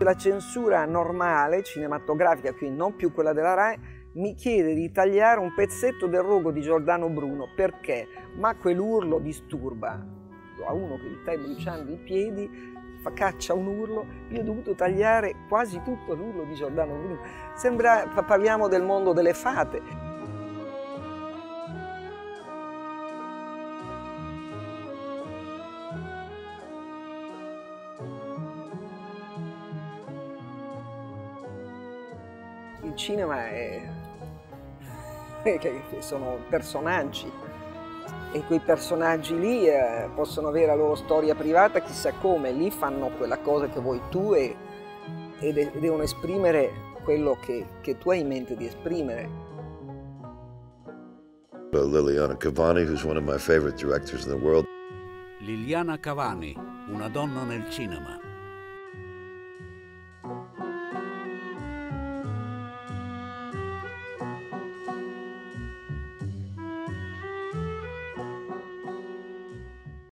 La censura normale, cinematografica, quindi non più quella della Rai, mi chiede di tagliare un pezzetto del rogo di Giordano Bruno. Perché? Ma quell'urlo disturba. A uno che gli stai bruciando i piedi, caccia un urlo, io ho dovuto tagliare quasi tutto l'urlo di Giordano Bruno. Sembra, parliamo del mondo delle fate. Il cinema che sono personaggi e quei personaggi lì possono avere la loro storia privata, chissà come, lì fanno quella cosa che vuoi tu e devono esprimere quello che tu hai in mente di esprimere. Liliana Cavani, who's one of my favorite directors in the world. Liliana Cavani, una donna nel cinema.